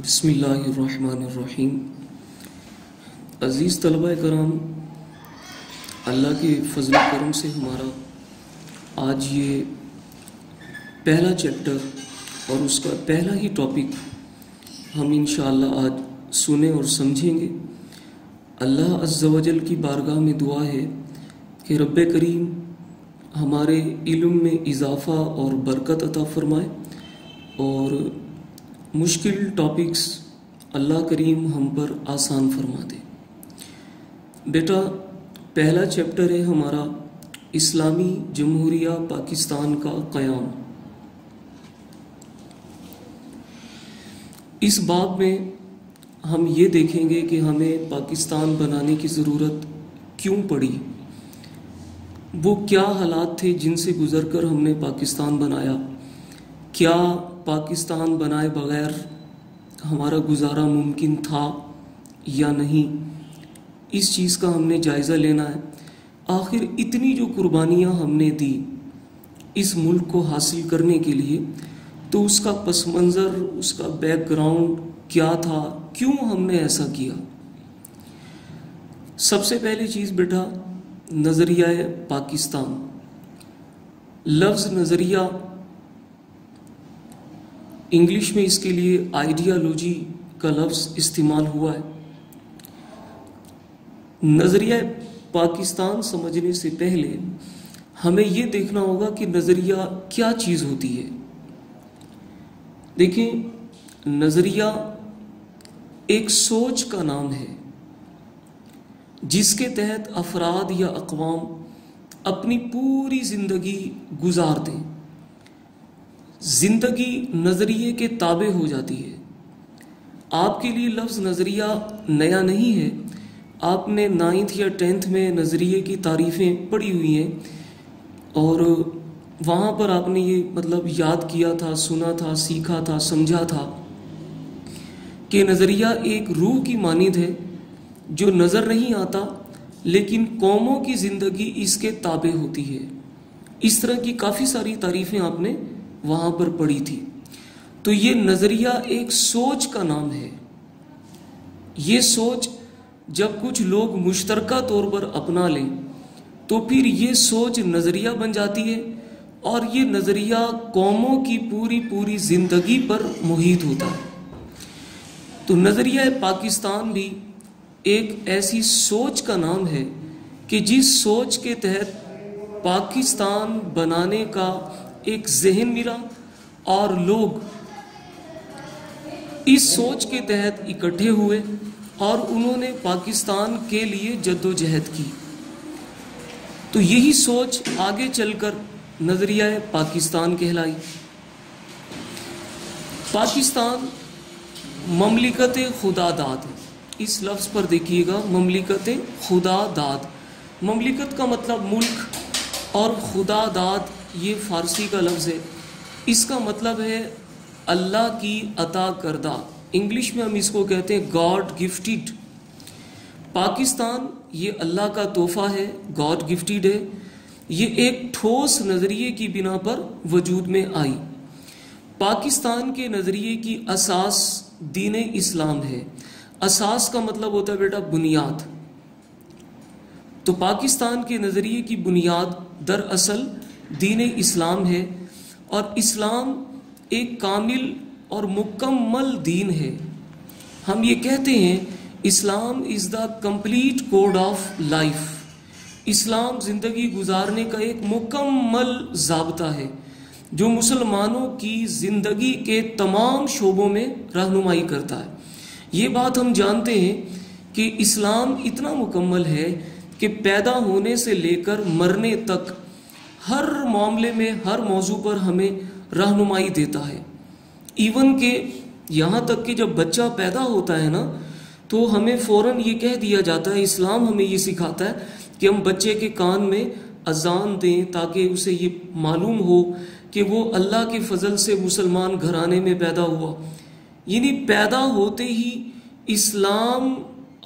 बिस्मिल्लाहिर्रहमानिर्रहीम। अज़ीज़ तलबा कराम, अल्लाह के फजल करम से हमारा आज ये पहला चैप्टर और उसका पहला ही टॉपिक हम इंशाअल्लाह आज सुने और समझेंगे। अल्लाह अज़्ज़ा वजल की बारगाह में दुआ है कि रब्बे करीम हमारे इल्म में इजाफ़ा और बरकत अता फ़रमाए और मुश्किल टॉपिक्स अल्लाह करीम हम पर आसान फरमा दे। बेटा, पहला चैप्टर है हमारा इस्लामी जमहूरिया पाकिस्तान का क़याम। इस बाब में हम ये देखेंगे कि हमें पाकिस्तान बनाने की ज़रूरत क्यों पड़ी, वो क्या हालात थे जिनसे गुज़रकर हमने पाकिस्तान बनाया, क्या पाकिस्तान बनाए बगैर हमारा गुजारा मुमकिन था या नहीं। इस चीज़ का हमने जायज़ा लेना है। आखिर इतनी जो कुर्बानियाँ हमने दी इस मुल्क को हासिल करने के लिए, तो उसका पस मंज़र, उसका बैकग्राउंड क्या था, क्यों हमने ऐसा किया। सबसे पहली चीज़ बेटा, नज़रिया पाकिस्तान। लफ्ज़ नज़रिया इंग्लिश में इसके लिए आइडियालॉजी का लफ्ज़ इस्तेमाल हुआ है। नज़रिया पाकिस्तान समझने से पहले हमें ये देखना होगा कि नज़रिया क्या चीज़ होती है। देखिए, नज़रिया एक सोच का नाम है जिसके तहत अफराद या अक़वाम अपनी पूरी ज़िंदगी गुजारते हैं। ज़िंदगी नज़रिए के ताबे हो जाती है। आपके लिए लफ्ज़ नज़रिया नया नहीं है। आपने 9th या 10th में नज़रिए की तारीफ़ें पढ़ी हुई हैं और वहाँ पर आपने ये याद किया था, सुना था, सीखा था, समझा था कि नज़रिया एक रूह की मानिंद है जो नज़र नहीं आता लेकिन कौमों की ज़िंदगी इसके ताबे होती है। इस तरह की काफ़ी सारी तारीफ़ें आपने वहाँ पर पढ़ी थी। तो ये नज़रिया एक सोच का नाम है। ये सोच जब कुछ लोग मुश्तरका तौर पर अपना लें तो फिर ये सोच नज़रिया बन जाती है और ये नज़रिया कौमों की पूरी पूरी ज़िंदगी पर मुहित होता है। तो नज़रिया पाकिस्तान भी एक ऐसी सोच का नाम है कि जिस सोच के तहत पाकिस्तान बनाने का एक जहन मिला और लोग इस सोच के तहत इकट्ठे हुए और उन्होंने पाकिस्तान के लिए जद्दोजहद की। तो यही सोच आगे चलकर नज़रिया पाकिस्तान कहलाई। पाकिस्तान ममलिकत खुदा दाद, इस लफ्ज़ पर देखिएगा, ममलिकत खुदा दाद। ममलिकत का मतलब मुल्क और खुदा दाद ये फ़ारसी का लफ्ज़ है। इसका मतलब है अल्लाह की अता करदा। इंग्लिश में हम इसको कहते हैं गॉड गिफ्टेड। पाकिस्तान ये अल्लाह का तोहफ़ा है, गॉड गिफ्टेड है। ये एक ठोस नज़रिए की बिना पर वजूद में आई। पाकिस्तान के नज़रिए की असास दीन इस्लाम है। असास का मतलब होता है बेटा बुनियाद। तो पाकिस्तान के नज़रिए की बुनियाद दरअसल दीन इस्लाम है और इस्लाम एक कामिल और मुकम्मल दीन है। हम ये कहते हैं Islam is the complete code of life. Islam ज़िंदगी गुजारने का एक मुकम्मल ज़ाब्ता है जो मुसलमानों की ज़िंदगी के तमाम शोबों में रहनुमाई करता है। ये बात हम जानते हैं कि इस्लाम इतना मुकम्मल है कि पैदा होने से लेकर मरने तक हर मामले में, हर मौजू पर हमें रहनुमाई देता है। इवन के यहाँ तक कि जब बच्चा पैदा होता है ना, तो हमें फ़ौरन ये कह दिया जाता है, इस्लाम हमें ये सिखाता है कि हम बच्चे के कान में अजान दें ताकि उसे ये मालूम हो कि वो अल्लाह के फजल से मुसलमान घराने में पैदा हुआ। यानी पैदा होते ही इस्लाम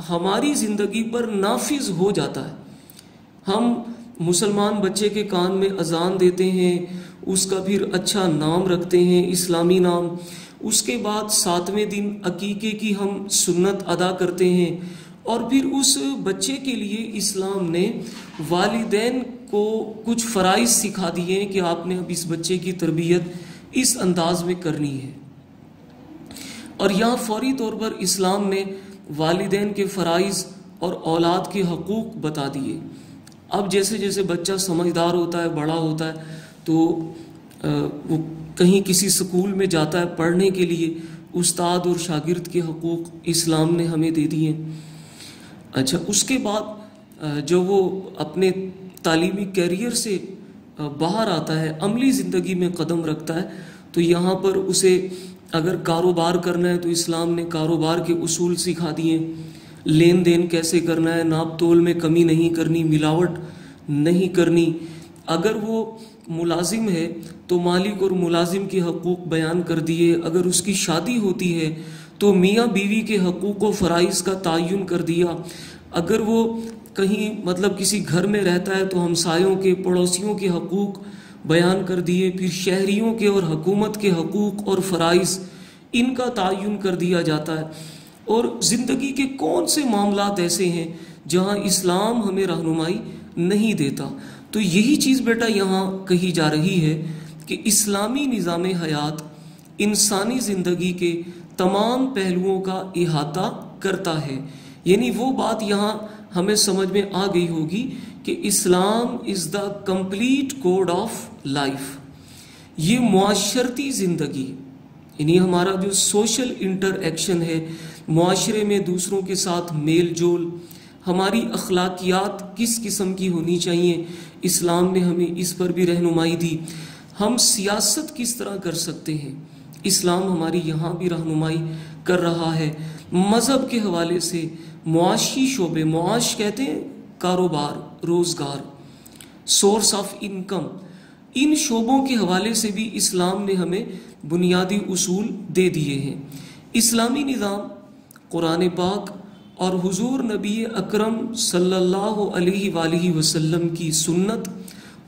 हमारी ज़िंदगी पर नाफिज हो जाता है। हम मुसलमान बच्चे के कान में अजान देते हैं, उसका फिर अच्छा नाम रखते हैं, इस्लामी नाम, उसके बाद 7वें दिन अकीके की हम सुन्नत अदा करते हैं, और फिर उस बच्चे के लिए इस्लाम ने वालिदैन को कुछ फ़राइज़ सिखा दिए हैं कि आपने अब इस बच्चे की तरबियत इस अंदाज में करनी है। और यहाँ फौरी तौर पर इस्लाम ने वालिदैन के फ़राइज़ और औलाद के हकूक़ बता दिए। अब जैसे जैसे बच्चा समझदार होता है, बड़ा होता है, तो वो कहीं किसी स्कूल में जाता है पढ़ने के लिए, उस्ताद और शागिर्द के हकूक़ इस्लाम ने हमें दे दिए। अच्छा, उसके बाद जब वो अपने तालीमी कैरियर से बाहर आता है, अमली ज़िंदगी में कदम रखता है, तो यहाँ पर उसे अगर कारोबार करना है तो इस्लाम ने कारोबार के उसूल सिखा दिए, लेन देन कैसे करना है, नाप तोल में कमी नहीं करनी, मिलावट नहीं करनी। अगर वो मुलाजिम है तो मालिक और मुलाजिम के हकूक़ बयान कर दिए। अगर उसकी शादी होती है तो मियाँ बीवी के हकूक़ व फ़राइज़ का तयन कर दिया। अगर वो कहीं मतलब किसी घर में रहता है तो हमसायों के, पड़ोसियों के हकूक़ बयान कर दिए। फिर शहरियों के और हुकूमत के हकूक़ और फ़राइज़, इनका तयन कर दिया जाता है। और ज़िंदगी के कौन से मामलात ऐसे हैं जहाँ इस्लाम हमें रहनुमाई नहीं देता। तो यही चीज़ बेटा यहाँ कही जा रही है कि इस्लामी निज़ाम हयात इंसानी ज़िंदगी के तमाम पहलुओं का इहाता करता है। यानी वो बात यहाँ हमें समझ में आ गई होगी कि Islam is the complete code of life. ये मुआशरती ज़िंदगी, यानी हमारा जो सोशल इंटरएक्शन है, मुआशरे में दूसरों के साथ मेल जोल, हमारी अखलाकियात किस किस्म की होनी चाहिए, इस्लाम ने हमें इस पर भी रहनुमाई दी। हम सियासत किस तरह कर सकते हैं, इस्लाम हमारी यहाँ भी रहनुमाई कर रहा है। मज़हब के हवाले से मुआशी शोबे, मुआश कहते हैं कारोबार, रोज़गार, सोर्स ऑफ इनकम, इन शोबों के हवाले से भी इस्लाम ने हमें बुनियादी उसूल दे दिए हैं। इस्लामी निज़ाम कुरान पाक और हुजूर नबी अकरम सल्लल्लाहु अलैहि वसल्लम की सुन्नत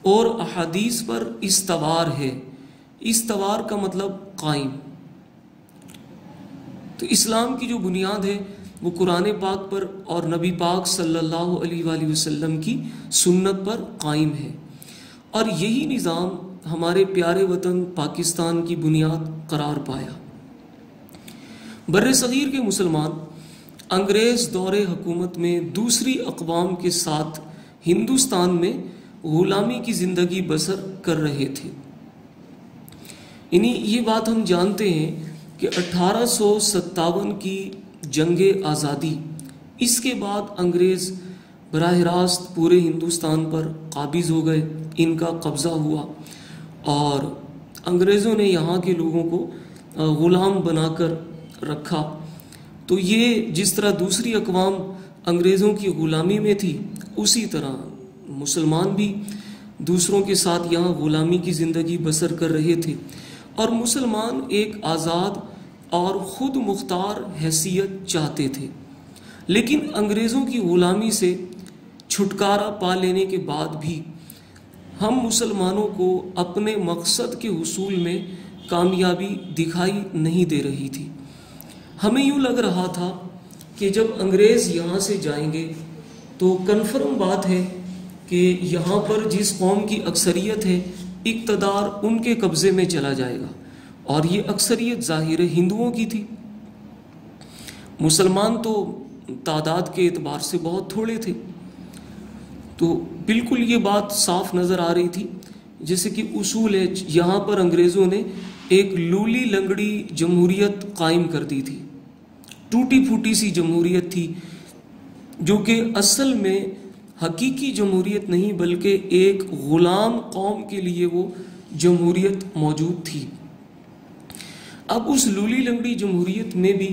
और अहादीस पर इस्तवार है। इस्तवार का मतलब कायम। तो इस्लाम की जो बुनियाद है वो कुरान पाक पर और नबी पाक सल्लल्लाहु अलैहि वसल्लम की सुन्नत पर कायम है। और यही निज़ाम हमारे प्यारे वतन पाकिस्तान की बुनियाद करार पाया। बर्र-ए-सग़ीर के मुसलमान अंग्रेज़ दौरे हुकूमत में दूसरी अक़वाम के साथ हिंदुस्तान में ग़ुलामी की ज़िंदगी बसर कर रहे थे। यानी ये बात हम जानते हैं कि 1857 की जंगे आज़ादी, इसके बाद अंग्रेज़ बराह रास्त पूरे हिंदुस्तान पर काबिज़ हो गए, इनका कब्ज़ा हुआ और अंग्रेज़ों ने यहाँ के लोगों को ग़ुलाम बनाकर रखा। तो ये जिस तरह दूसरी अक़वाम अंग्रेज़ों की ग़ुलामी में थी, उसी तरह मुसलमान भी दूसरों के साथ यहाँ ग़ुलामी की ज़िंदगी बसर कर रहे थे। और मुसलमान एक आज़ाद और ख़ुद मुख्तार हैसियत चाहते थे। लेकिन अंग्रेज़ों की ग़ुलामी से छुटकारा पा लेने के बाद भी हम मुसलमानों को अपने मकसद के हुसूल में कामयाबी दिखाई नहीं दे रही थी। हमें यूँ लग रहा था कि जब अंग्रेज़ यहाँ से जाएंगे तो कन्फर्म बात है कि यहाँ पर जिस कौम की अक्सरियत है, इक़्तिदार उनके कब्ज़े में चला जाएगा। और ये अक्सरियत ज़ाहिर हिंदुओं की थी। मुसलमान तो तादाद के एतबार से बहुत थोड़े थे। तो बिल्कुल ये बात साफ नज़र आ रही थी। जैसे कि उसूल है, यहाँ पर अंग्रेज़ों ने एक लूली लंगड़ी जमहूरियत कायम कर दी थी। टूटी फूटी सी जमहूरियत थी, जो कि असल में हकीकी जमहूरियत नहीं बल्कि एक ग़ुलाम कौम के लिए वो जमहूरियत मौजूद थी। अब उस लूली लंगड़ी जमहूरियत में भी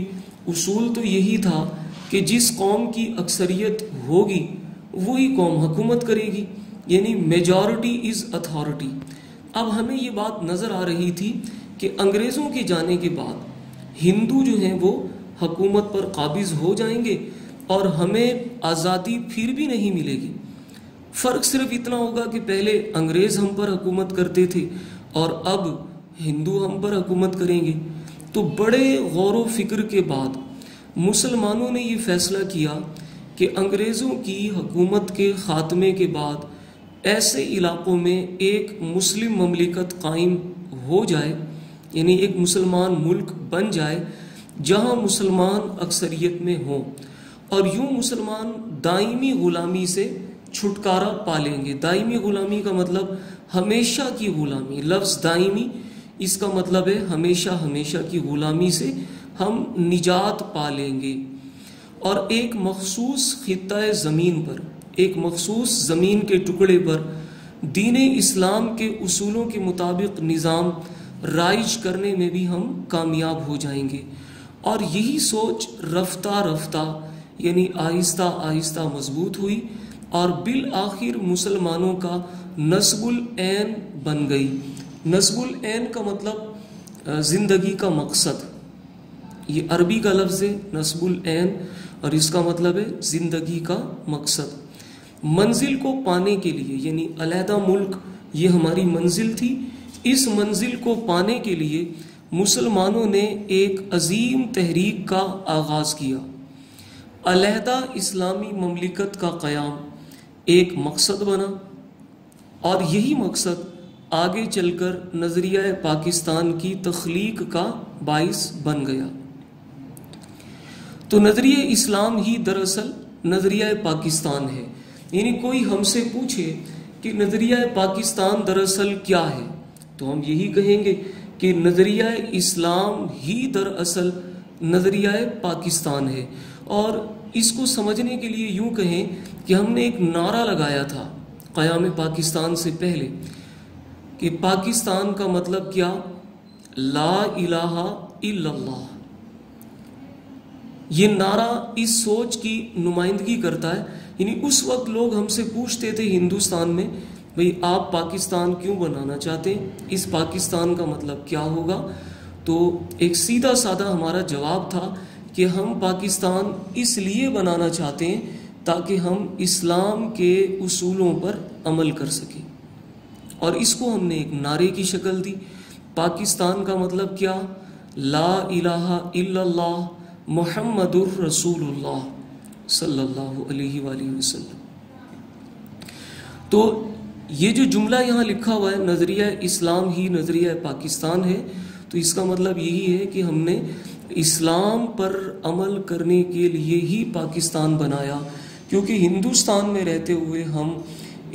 उसूल तो यही था कि जिस कौम की अक्सरियत होगी वही कौम हुकूमत करेगी, यानी मेजॉरिटी इज़ अथॉरिटी। अब हमें ये बात नज़र आ रही थी कि अंग्रेज़ों के जाने के बाद हिंदू जो हैं वो हुकूमत पर काबिज़ हो जाएंगे और हमें आज़ादी फिर भी नहीं मिलेगी। फ़र्क सिर्फ इतना होगा कि पहले अंग्रेज़ हम पर हुकूमत करते थे और अब हिंदू हम पर हुकूमत करेंगे। तो बड़े गौर व फिक्र के बाद मुसलमानों ने ये फैसला किया कि अंग्रेज़ों की हुकूमत के ख़ात्मे के बाद ऐसे इलाक़ों में एक मुस्लिम ममलिकत कायम हो जाए, यानी एक मुसलमान मुल्क बन जाए जहाँ मुसलमान अक्सरियत में हों, और यूँ मुसलमान दायमी ग़ुलामी से छुटकारा पा लेंगे। दायमी ग़ुलामी का मतलब हमेशा की ग़ुलामी। लफ्ज़ दायमी इसका मतलब है हमेशा हमेशा की ग़ुलामी से हम निजात पा लेंगे। और एक मखसूस खित्ता ज़मीन पर, एक मखसूस ज़मीन के टुकड़े पर दीन इस्लाम के उसूलों के मुताबिक निज़ाम राइज करने में भी हम कामयाब हो जाएंगे। और यही सोच रफ्ता रफ्ता यानी आहिस्ता आहिस्ता मजबूत हुई और बिल आखिर मुसलमानों का नस्बुल ऐन बन गई। नस्बुल ऐन का मतलब ज़िंदगी का मकसद। ये अरबी का लफ्ज़ है नस्बुल ऐन, और इसका मतलब है ज़िंदगी का मकसद। मंजिल को पाने के लिए, यानी अलहदा मुल्क ये हमारी मंजिल थी। इस मंजिल को पाने के लिए मुसलमानों ने एक अजीम तहरीक का आगाज़ किया। अलहदा इस्लामी ममलिकत का क़याम एक मकसद बना, और यही मकसद आगे चलकर नज़रिया पाकिस्तान की तख्लीक का बाइस बन गया। तो नज़रिया इस्लाम ही दरअसल नज़रिया पाकिस्तान है। यानी कोई हमसे पूछे कि नज़रिया पाकिस्तान दरअसल क्या है, तो हम यही कहेंगे कि नज़रिया इस्लाम ही दरअसल नज़रिया पाकिस्तान है। और इसको समझने के लिए यूँ कहें कि हमने एक नारा लगाया था क़याम पाकिस्तान से पहले कि पाकिस्तान का मतलब क्या, ला इलाहा इल्लल्लाह। ये नारा इस सोच की नुमाइंदगी करता है। यानी उस वक्त लोग हमसे पूछते थे हिंदुस्तान में, भाई आप पाकिस्तान क्यों बनाना चाहते हैं, इस पाकिस्तान का मतलब क्या होगा। तो एक सीधा साधा हमारा जवाब था कि हम पाकिस्तान इसलिए बनाना चाहते हैं ताकि हम इस्लाम के उसूलों पर अमल कर सकें। और इसको हमने एक नारे की शक्ल दी। पाकिस्तान का मतलब क्या, ला इलाहा इल्लल्लाह मुहम्मदुर रसूलुल्लाह सल्लल्लाहु अलैहि वसल्लम। तो ये जो जुमला यहाँ लिखा हुआ है नज़रिया इस्लाम ही नज़रिया पाकिस्तान है, तो इसका मतलब यही है कि हमने इस्लाम पर अमल करने के लिए ही पाकिस्तान बनाया, क्योंकि हिंदुस्तान में रहते हुए हम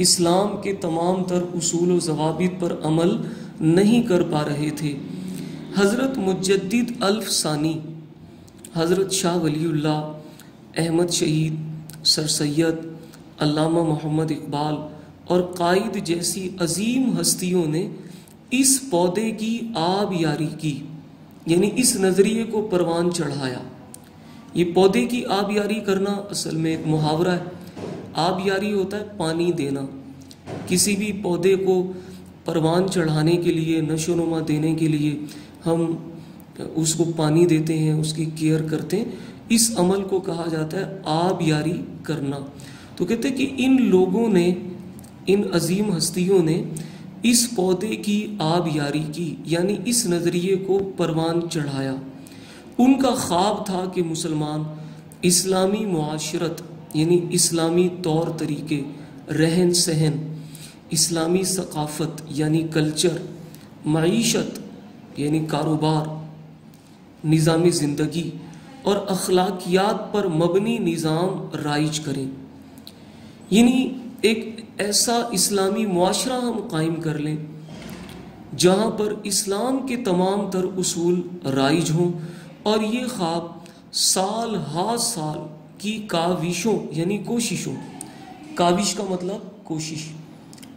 इस्लाम के तमाम तर उसूल व ज़वाबित पर अमल नहीं कर पा रहे थे। हज़रत मुजद्दिद अल्फ सानी, हज़रत शाह वलीउल्लाह, अहमद शहीद, सर सैयद, अल्लामा मोहम्मद इकबाल और कायद जैसी अजीम हस्तियों ने इस पौधे की आब यारी की, यानी इस नज़रिए को परवान चढ़ाया। ये पौधे की आब यारी करना असल में एक मुहावरा है। आब यारी होता है पानी देना। किसी भी पौधे को परवान चढ़ाने के लिए, नशोनुमा देने के लिए हम उसको पानी देते हैं, उसकी केयर करते हैं। इस अमल को कहा जाता है आब यारी करना। तो कहते हैं कि इन लोगों ने, इन अजीम हस्तियों ने इस पौधे की आब यारी की, यानी इस नज़रिए को परवान चढ़ाया। उनका ख्वाब था कि मुसलमान इस्लामी मुआशरत यानी इस्लामी तौर तरीके, रहन सहन, इस्लामी सकाफ़त यानी कल्चर, मईशत यानी कारोबार, निज़ामी ज़िंदगी और अखलाकियात पर मबनी निज़ाम राइज करें। यानी एक ऐसा इस्लामी मुआशरा हम कायम कर लें जहाँ पर इस्लाम के तमाम तर उसूल राइज हों, और ये ख्वाब साल हा साल की काविशों यानी कोशिशों, काविश का मतलब कोशिश,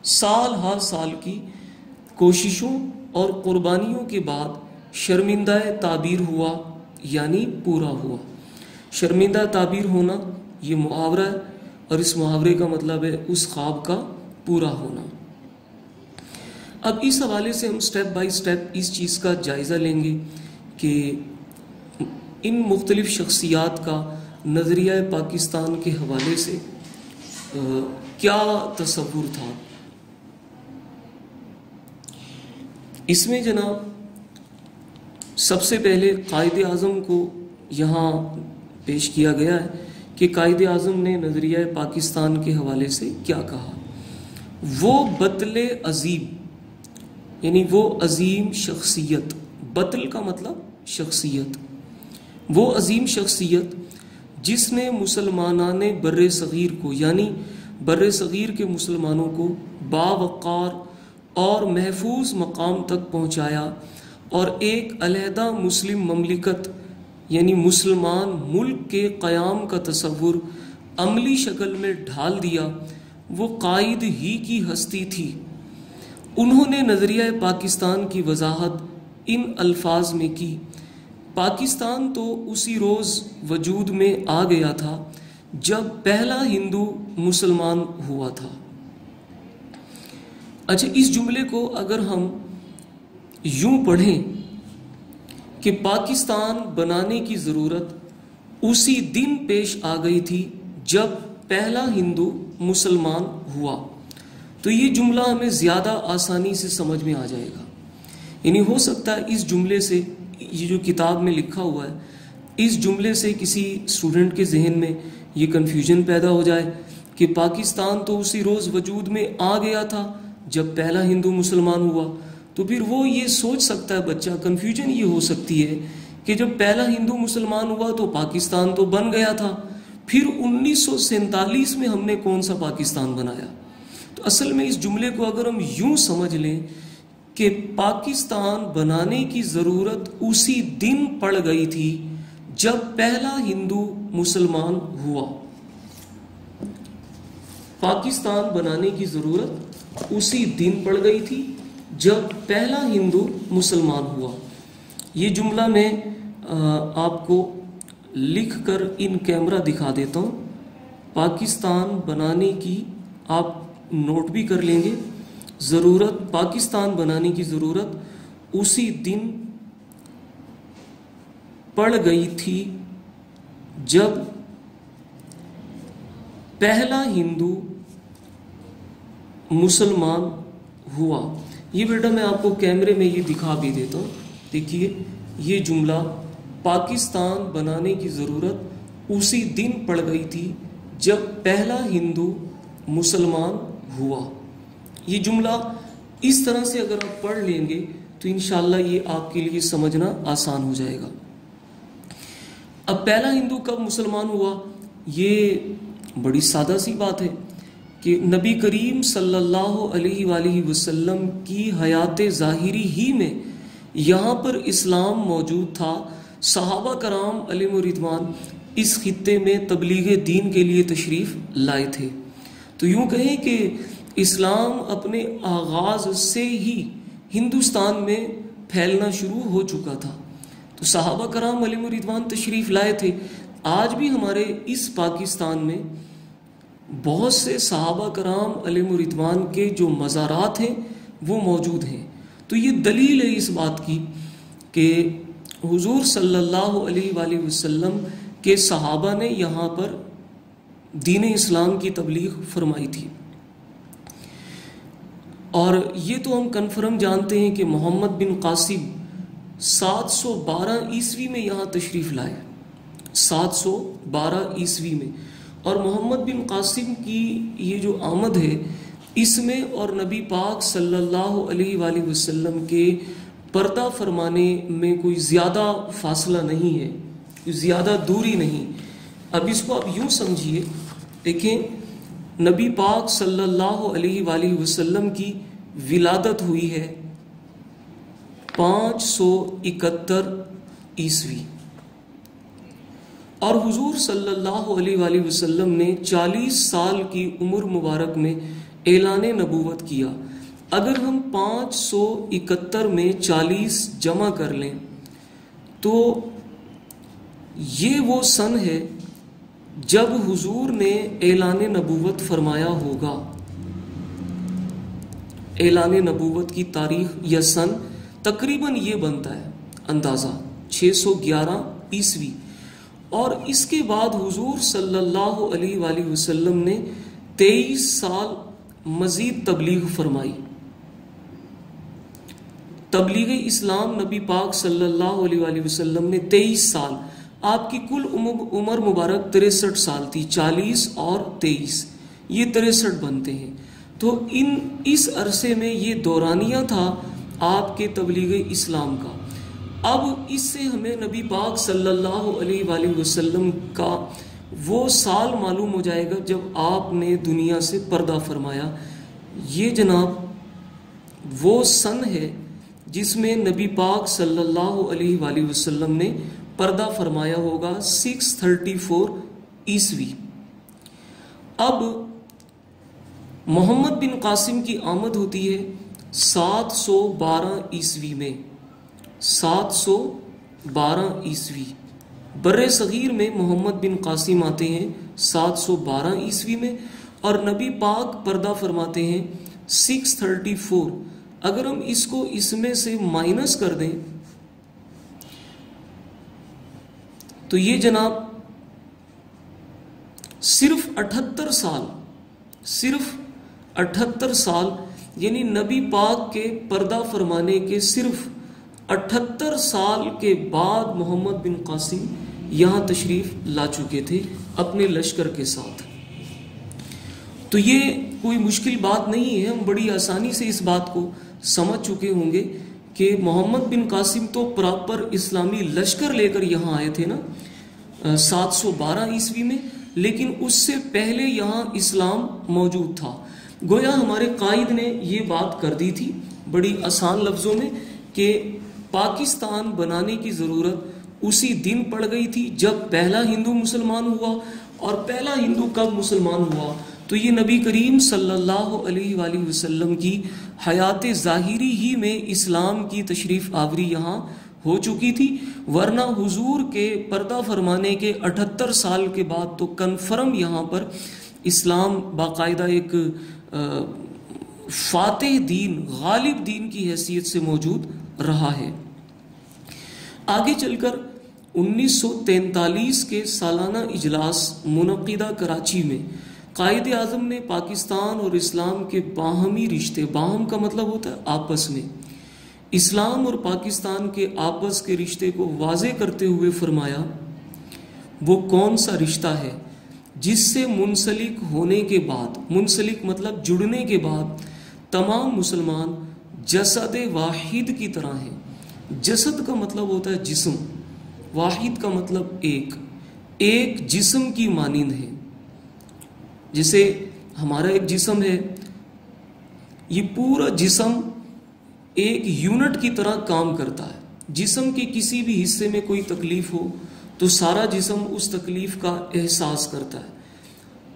साल हा साल की कोशिशों और कुर्बानियों के बाद शर्मिंदा ताबीर हुआ यानी पूरा हुआ। शर्मिंदा ताबीर होना ये मुहावरा है, और इस मुहावरे का मतलब है उस ख्वाब का पूरा होना। अब इस हवाले से हम स्टेप बाय स्टेप इस चीज़ का जायज़ा लेंगे कि इन मुख्तलिफ शख्सियात का नज़रिया पाकिस्तान के हवाले से क्या तसव्वुर था। इसमें जनाब सबसे पहले कायदे आज़म को यहाँ पेश किया गया है कि कायदे आज़म ने नज़रिया पाकिस्तान के हवाले से क्या कहा। वो बतले अजीम, यानी वो अजीम शख्सियत, बतल का मतलब शख्सियत, वो अजीम शख्सियत जिसने मुसलमानाने बर्रे सग़ीर को, यानी बर्रे सग़ीर के मुसलमानों को बावक़ार और महफूज मकाम तक पहुँचाया और एक अलहदा मुस्लिम ममलिकत यानी मुसलमान मुल्क के क़याम का तसव्वुर अमली शक्ल में ढाल दिया, वो कायद ही की हस्ती थी। उन्होंने नज़रिया पाकिस्तान की वजाहत इन अल्फाज में की, पाकिस्तान तो उसी रोज़ वजूद में आ गया था जब पहला हिंदू मुसलमान हुआ था। अच्छा, इस जुमले को अगर हम यूं पढ़ें कि पाकिस्तान बनाने की ज़रूरत उसी दिन पेश आ गई थी जब पहला हिंदू मुसलमान हुआ, तो ये जुमला हमें ज़्यादा आसानी से समझ में आ जाएगा। यानी हो सकता है इस जुमले से, ये जो किताब में लिखा हुआ है, इस जुमले से किसी स्टूडेंट के जहन में ये कन्फ्यूजन पैदा हो जाए कि पाकिस्तान तो उसी रोज़ वजूद में आ गया था जब पहला हिंदू मुसलमान हुआ। तो फिर वो ये सोच सकता है बच्चा, कन्फ्यूजन ये हो सकती है कि जब पहला हिंदू मुसलमान हुआ तो पाकिस्तान तो बन गया था, फिर 1947 में हमने कौन सा पाकिस्तान बनाया। तो असल में इस जुमले को अगर हम यूं समझ लें कि पाकिस्तान बनाने की ज़रूरत उसी दिन पड़ गई थी जब पहला हिंदू मुसलमान हुआ। पाकिस्तान बनाने की ज़रूरत उसी दिन पड़ गई थी जब पहला हिंदू मुसलमान हुआ। ये जुमला मैं आपको लिख कर इन कैमरा दिखा देता हूँ। पाकिस्तान बनाने की आप नोट भी कर लेंगे, ज़रूरत, पाकिस्तान बनाने की ज़रूरत उसी दिन पड़ गई थी जब पहला हिंदू मुसलमान हुआ। ये बेटा मैं आपको कैमरे में ये दिखा भी देता हूँ। देखिए ये जुमला, पाकिस्तान बनाने की ज़रूरत उसी दिन पड़ गई थी जब पहला हिंदू मुसलमान हुआ। ये जुमला इस तरह से अगर आप पढ़ लेंगे तो इंशाल्लाह ये आपके लिए समझना आसान हो जाएगा। अब पहला हिंदू कब मुसलमान हुआ, ये बड़ी सादा सी बात है कि नबी करीम सल्लल्लाहु अलैहि वसल्लम की हयात ज़ाहिरी ही में यहाँ पर इस्लाम मौजूद था। सहाबा कराम अलैहिम रिदवान इस खित्ते में तबलीग दीन के लिए तशरीफ़ लाए थे। तो यूँ कहें कि इस्लाम अपने आगाज़ से ही हिंदुस्तान में फैलना शुरू हो चुका था। तो सहाबा कराम अलैहिम रिदवान तशरीफ़ लाए थे। आज भी हमारे इस पाकिस्तान में बहुत से सहाबा कराम अलैहिम रिदवान के जो मज़ारात हैं वो मौजूद हैं। तो ये दलील है इस बात की कि हुजूर सल्लल्लाहु अलैहि वसल्लम के सहाबा ने यहाँ पर दीन इस्लाम की तबलीग फरमाई थी। और ये तो हम कन्फर्म जानते हैं कि मोहम्मद बिन कासिम 712 ईस्वी में यहाँ तशरीफ़ लाए, 712 ईस्वी में। और मोहम्मद बिन कासिम की ये जो आमद है इसमें और नबी पाक सल्लल्लाहु अलैहि वसल्लम के पर्दा फरमाने में कोई ज़्यादा फासला नहीं है, कोई ज़्यादा दूरी नहीं। अब इसको आप यूँ समझिए, देखें नबी पाक सल्लल्लाहु अलैहि वसल्लम की विलादत हुई है 571 ईस्वी और हुजूर सल्लल्लाहु अलैहि वसल्लम ने 40 साल की उम्र मुबारक में ऐलान नबूवत किया। अगर हम 571 में 40 जमा कर लें तो ये वो सन है जब हुजूर ने ऐलान नबूवत फरमाया होगा। ऐलान नबूवत की तारीख या सन तकरीबन ये बनता है अंदाज़ा 611 ईस्वी। और इसके बाद हुजूर सल्लल्लाहु अलैहि वसल्लम ने 23 साल मज़ीद तबलीग फरमाई। तबलीग इस्लाम नबी पाक सल्लल्लाहु अलैहि वसल्लम ने 23 साल, आपकी कुल उम्र मुबारक 63 साल थी, 40 और 23 ये 63 बनते हैं। तो इस अरसे में ये दौरानिया था आपके तबलीग इस्लाम का। अब इससे हमें नबी पाक सल्लल्लाहु अलैहि वसल्लम का वो साल मालूम हो जाएगा जब आपने दुनिया से पर्दा फरमाया। ये जनाब वो सन है जिसमें नबी पाक सल्लल्लाहु अलैहि वसल्लम ने पर्दा फरमाया होगा, 634 ईस्वी। अब मोहम्मद बिन कासिम की आमद होती है 712 ईस्वी में, 712 ईस्वी। बर्रे सगीर में मोहम्मद बिन कासिम आते हैं 712 ईस्वी में, और नबी पाक पर्दा फरमाते हैं 634। अगर हम इसको इसमें से माइनस कर दें तो ये जनाब सिर्फ 78 साल, सिर्फ 78 साल, यानी नबी पाक के पर्दा फरमाने के सिर्फ 78 साल के बाद मोहम्मद बिन कासिम यहाँ तशरीफ ला चुके थे अपने लश्कर के साथ। तो ये कोई मुश्किल बात नहीं है, हम बड़ी आसानी से इस बात को समझ चुके होंगे कि मोहम्मद बिन कासिम तो प्रॉपर इस्लामी लश्कर लेकर यहाँ आए थे ना 712 ईस्वी में, लेकिन उससे पहले यहाँ इस्लाम मौजूद था। गोया हमारे कायद ने ये बात कर दी थी बड़ी आसान लफ्ज़ों में कि पाकिस्तान बनाने की ज़रूरत उसी दिन पड़ गई थी जब पहला हिंदू मुसलमान हुआ। और पहला हिंदू कब मुसलमान हुआ? तो ये नबी करीम सल्लल्लाहु अलैहि वसल्लम की हयात ज़ाहिरी ही में इस्लाम की तशरीफ़ आवरी यहाँ हो चुकी थी, वरना हुजूर के पर्दा फरमाने के 78 साल के बाद तो कन्फर्म यहाँ पर इस्लाम बाकायदा एक फातेह दीन, गालिब दीन की हैसियत से मौजूद रहा है। आगे चलकर 1943 के सालाना इजलास मुनक़िदा कराची में कायदे आज़म ने पाकिस्तान और इस्लाम के बाहमी रिश्ते, बाहम का मतलब होता है आपस में, इस्लाम और पाकिस्तान के आपस के रिश्ते को वाज़े करते हुए फरमाया वो कौन सा रिश्ता है जिससे मुंसलिक होने के बाद, मुंसलिक मतलब जुड़ने के बाद तमाम मुसलमान जसद वाहिद की तरह हैं। जसद का मतलब होता है जिस्म, वाहिद का मतलब एक जिस्म की मानिंद है। जैसे हमारा एक जिस्म है, ये पूरा जिस्म एक यूनिट की तरह काम करता है। जिस्म के किसी भी हिस्से में कोई तकलीफ हो तो सारा जिस्म उस तकलीफ का एहसास करता है।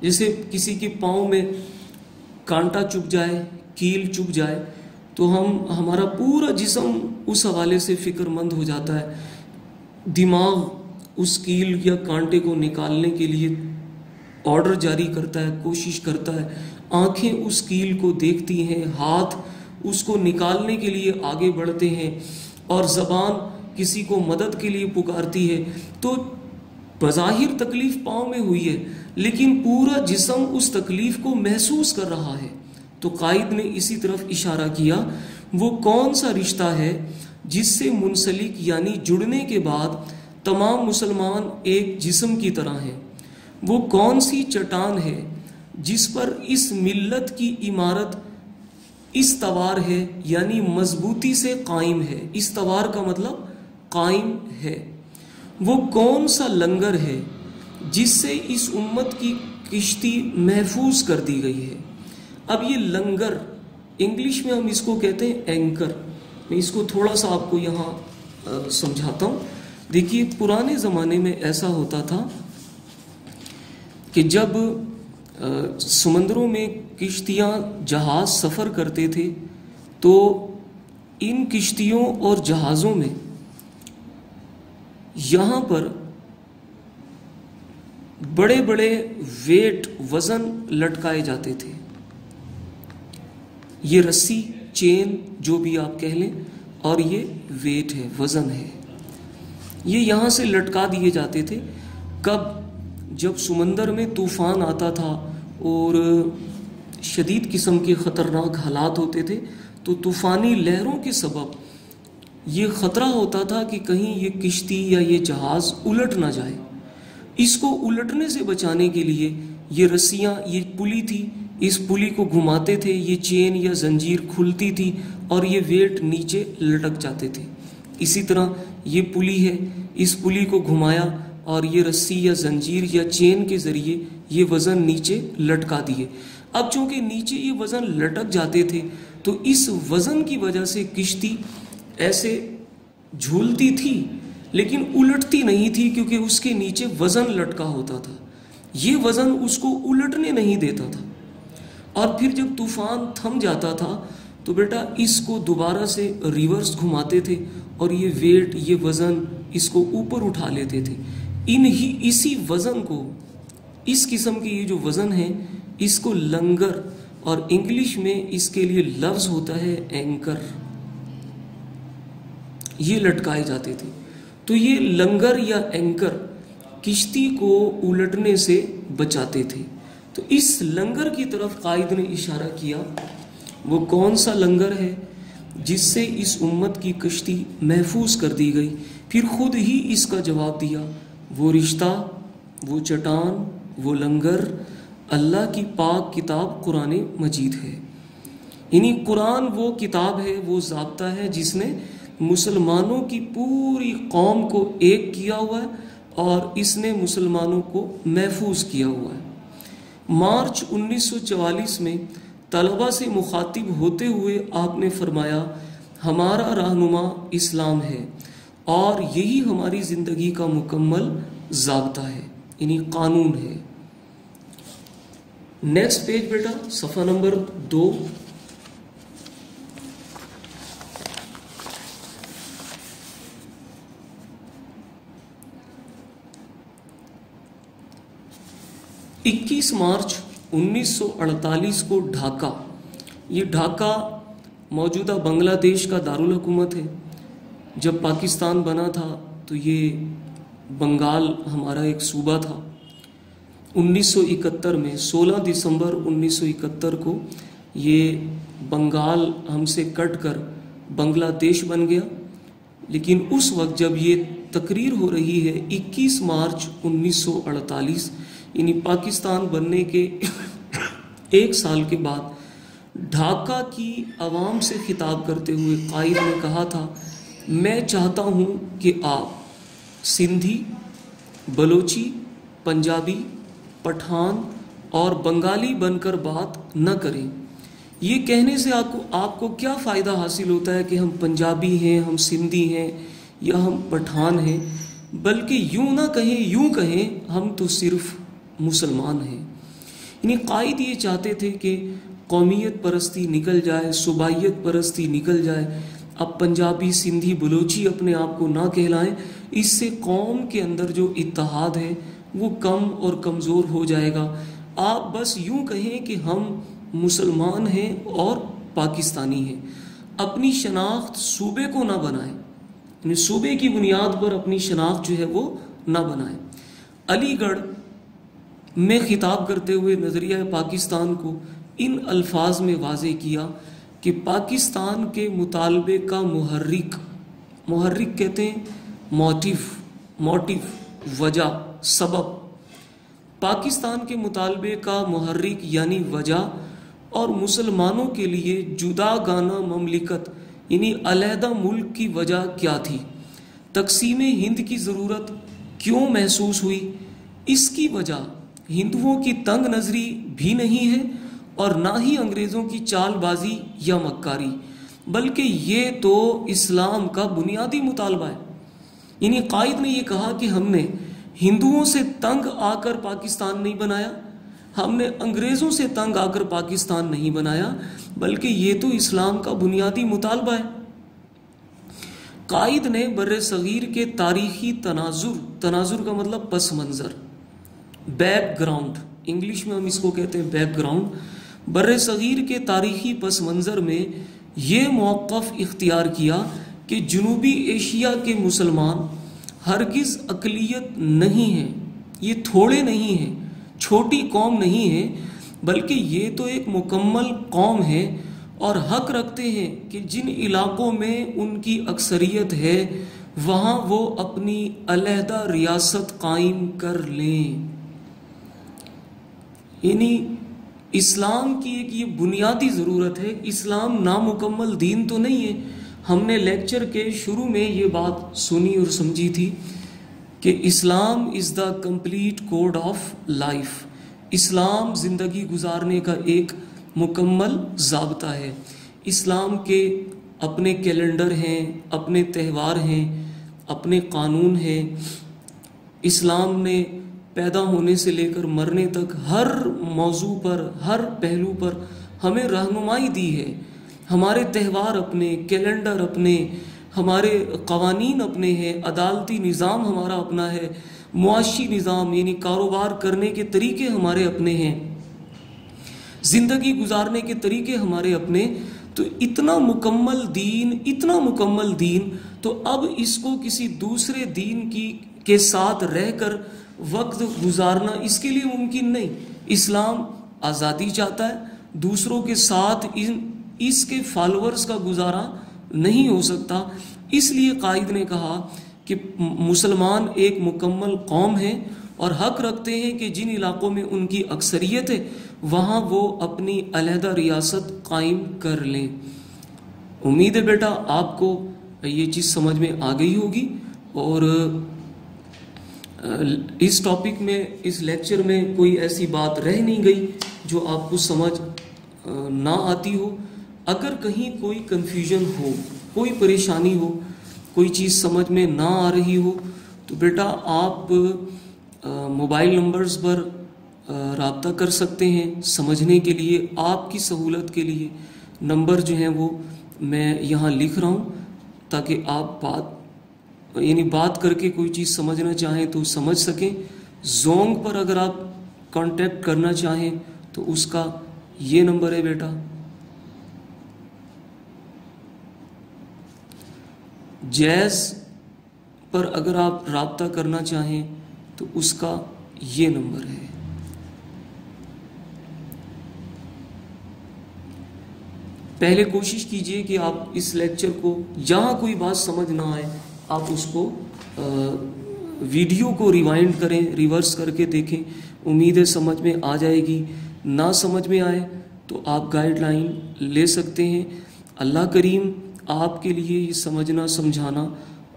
जैसे किसी के पाँव में कांटा चुभ जाए, कील चुभ जाए, तो हमारा पूरा जिस्म उस हवाले से फिक्रमंद हो जाता है। दिमाग उस कील या कांटे को निकालने के लिए ऑर्डर जारी करता है, कोशिश करता है। आंखें उस कील को देखती हैं, हाथ उसको निकालने के लिए आगे बढ़ते हैं, और ज़बान किसी को मदद के लिए पुकारती है। तो बज़ाहिर तकलीफ पाँव में हुई है, लेकिन पूरा जिस्म उस तकलीफ को महसूस कर रहा है। तो कायद ने इसी तरफ इशारा किया, वो कौन सा रिश्ता है जिससे मुंसलिक यानी जुड़ने के बाद तमाम मुसलमान एक जिस्म की तरह हैं। वो कौन सी चट्टान है जिस पर इस मिल्लत की इमारत इस्तवार है, यानी मजबूती से कायम है। इस्तवार का मतलब कायम है। वो कौन सा लंगर है जिससे इस उम्मत की किश्ती महफूज कर दी गई है। अब ये लंगर, इंग्लिश में हम इसको कहते हैं एंकर। मैं इसको थोड़ा सा आपको यहाँ समझाता हूँ। देखिए, पुराने ज़माने में ऐसा होता था कि जब समंदरों में किश्तियाँ, जहाज़ सफ़र करते थे, तो इन किश्तियों और जहाज़ों में यहाँ पर बड़े बड़े वेट, वज़न लटकाए जाते थे। ये रस्सी, चेन, जो भी आप कह लें, और ये वेट है, वज़न है, ये यहाँ से लटका दिए जाते थे। कब? जब समंदर में तूफ़ान आता था और शदीद किस्म के ख़तरनाक हालात होते थे, तो तूफ़ानी लहरों के सबब ये ख़तरा होता था कि कहीं ये किश्ती या ये जहाज़ उलट ना जाए। इसको उलटने से बचाने के लिए ये रस्सियाँ, ये पुली थी, इस पुली को घुमाते थे, ये चेन या जंजीर खुलती थी और ये वेट नीचे लटक जाते थे। इसी तरह ये पुली है, इस पुली को घुमाया और ये रस्सी या जंजीर या चेन के ज़रिए ये वज़न नीचे लटका दिए। अब चूंकि नीचे ये वज़न लटक जाते थे तो इस वज़न की वजह से किश्ती ऐसे झूलती थी लेकिन उलटती नहीं थी, क्योंकि उसके नीचे वज़न लटका होता था। ये वज़न उसको उलटने नहीं देता था। और फिर जब तूफान थम जाता था तो बेटा इसको दोबारा से रिवर्स घुमाते थे और ये वेट, ये वज़न इसको ऊपर उठा लेते थे। इसी वज़न को, इस किस्म की ये जो वज़न है, इसको लंगर, और इंग्लिश में इसके लिए लफ्ज़ होता है एंकर, ये लटकाए जाते थे। तो ये लंगर या एंकर किश्ती को उलटने से बचाते थे। तो इस लंगर की तरफ कायद ने इशारा किया। वो कौन सा लंगर है जिससे इस उम्मत की कश्ती महफूज कर दी गई? फिर खुद ही इसका जवाब दिया, वो रिश्ता, वो चट्टान, वो लंगर अल्लाह की पाक किताब कुरान मजीद है। यानी कुरान वो किताब है, वो ज़ाब्ता है जिसने मुसलमानों की पूरी कौम को एक किया हुआ है और इसने मुसलमानों को महफूज किया हुआ है। मार्च 1944 में तलबा से मुखातिब होते हुए आपने फरमाया, हमारा रहनुमा इस्लाम है और यही हमारी ज़िंदगी का मुकम्मल ज़ाब्ता है, यानी कानून है। नेक्स्ट पेज बेटा, सफ़ा नंबर 2। इक्कीस मार्च 1948 को ढाका, ये ढाका मौजूदा बांग्लादेश का दारुल हुकूमत है। जब पाकिस्तान बना था तो ये बंगाल हमारा एक सूबा था। 1971 में 16 दिसंबर 1971 को ये बंगाल हमसे कट कर बांग्लादेश बन गया। लेकिन उस वक्त जब ये तकरीर हो रही है 21 मार्च 1948, यानी पाकिस्तान बनने के एक साल के बाद, ढाका की आवाम से खिताब करते हुए कायद ने कहा था, मैं चाहता हूँ कि आप सिंधी, बलोची, पंजाबी, पठान और बंगाली बनकर बात न करें। ये कहने से आपको क्या फ़ायदा हासिल होता है कि हम पंजाबी हैं, हम सिंधी हैं या हम पठान हैं, बल्कि यूँ ना कहें, यूँ कहें हम तो सिर्फ मुसलमान हैं। यानी कायद ये चाहते थे कि कौमियत परस्ती निकल जाए, सूबाइयत परस्ती निकल जाए। अब पंजाबी, सिंधी, बलोची अपने आप को ना कहलाएं, इससे कौम के अंदर जो इत्तेहाद है वो कम और कमज़ोर हो जाएगा। आप बस यूँ कहें कि हम मुसलमान हैं और पाकिस्तानी हैं। अपनी शनाख्त सूबे को ना बनाएं, यानी सूबे की बुनियाद पर अपनी शनाख्त जो है वो ना बनाएं। अलीगढ़ में खिताब करते हुए नज़रिया पाकिस्तान को इन अल्फाज में वाज़े किया कि पाकिस्तान के मुतालबे का मुहर्रिक, मुहर्रिक कहते हैं मोटिव, वजह, सबब। पाकिस्तान के मुतालबे का मुहर्रिक यानी वजह और मुसलमानों के लिए जुदागाना ममलिकत यानी अलहदा मुल्क की वजह क्या थी? तकसीम हिंद की ज़रूरत क्यों महसूस हुई? इसकी वजह हिंदुओं की तंग नज़री भी नहीं है और ना ही अंग्रेज़ों की चालबाजी या मक्कारी, बल्कि ये तो इस्लाम का बुनियादी मुतालबा है। यानी कायद ने ये कहा कि हमने हिंदुओं से तंग आकर पाकिस्तान नहीं बनाया, हमने अंग्रेज़ों से तंग आकर पाकिस्तान नहीं बनाया, बल्कि ये तो इस्लाम का बुनियादी मुतालबा है। कायद ने बर्रे सगीर के तारीखी तनाजुर का मतलब पस मंज़र, बैकग्राउंड, इंग्लिश में हम इसको कहते हैं बैकग्राउंड। बर्रे सगीर के तारीखी पस मंज़र में ये मौक़िफ़ इख्तियार किया कि जनूबी एशिया के मुसलमान हरगिज़ अक़लियत नहीं हैं, ये थोड़े नहीं हैं, छोटी कौम नहीं है, बल्कि ये तो एक मुकम्मल कौम है और हक रखते हैं कि जिन इलाकों में उनकी अक्सरियत है वहाँ वो अपनी अलहदा रियासत कायम कर लें। यानी इस्लाम की एक ये बुनियादी ज़रूरत है। इस्लाम नामुकम्मल दीन तो नहीं है। हमने लेक्चर के शुरू में ये बात सुनी और समझी थी कि Islam is the complete code of life. Islam ज़िंदगी गुजारने का एक मुकम्मल ज़ाब्ता है। इस्लाम के अपने कैलेंडर हैं, अपने त्यौहार हैं, अपने कानून हैं। इस्लाम ने पैदा होने से लेकर मरने तक हर मौजू पर, हर पहलू पर हमें रहनुमाई दी है। हमारे त्यौहार अपने, कैलेंडर अपने, हमारे कवानीन अपने हैं, अदालती निज़ाम हमारा अपना है, मुआशी निज़ाम यानी कारोबार करने के तरीके हमारे अपने हैं, ज़िंदगी गुजारने के तरीके हमारे अपने। तो इतना मुकम्मल दीन, तो अब इसको किसी दूसरे दीन के साथ रहकर वक्त गुजारना इसके लिए मुमकिन नहीं। इस्लाम आज़ादी चाहता है, दूसरों के साथ इसके फॉलोअर्स का गुजारा नहीं हो सकता। इसलिए कायद ने कहा कि मुसलमान एक मुकम्मल कौम है और हक रखते हैं कि जिन इलाकों में उनकी अक्सरियत है वहाँ वो अपनी अलहदा रियासत कायम कर लें। उम्मीद है बेटा आपको ये चीज़ समझ में आ गई होगी। और इस टॉपिक में, इस लेक्चर में कोई ऐसी बात रह नहीं गई जो आपको समझ ना आती हो। अगर कहीं कोई कन्फ्यूजन हो, कोई परेशानी हो, कोई चीज़ समझ में ना आ रही हो तो बेटा आप मोबाइल नंबर्स पर राब्ता कर सकते हैं समझने के लिए। आपकी सहूलत के लिए नंबर जो हैं वो मैं यहाँ लिख रहा हूँ ताकि आप बात करके कोई चीज़ समझना चाहें तो समझ सकें। जोंग पर अगर आप कांटेक्ट करना चाहें तो उसका ये नंबर है बेटा। जैज़ पर अगर आप राब्ता करना चाहें तो उसका ये नंबर है। पहले कोशिश कीजिए कि आप इस लेक्चर को, जहाँ कोई बात समझ ना आए आप उसको वीडियो को रिवाइंड करें, रिवर्स करके देखें। उम्मीद है समझ में आ जाएगी। ना समझ में आए तो आप गाइडलाइन ले सकते हैं। अल्लाह करीम आपके लिए ये समझना, समझाना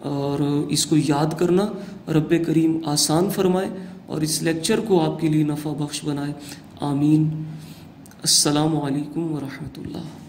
और इसको याद करना रब्बे करीम आसान फरमाए और इस लेक्चर को आपके लिए नफ़ा बख्श बनाए। आमीन। अस्सलामु अलैकुम व रहमतुल्लाह।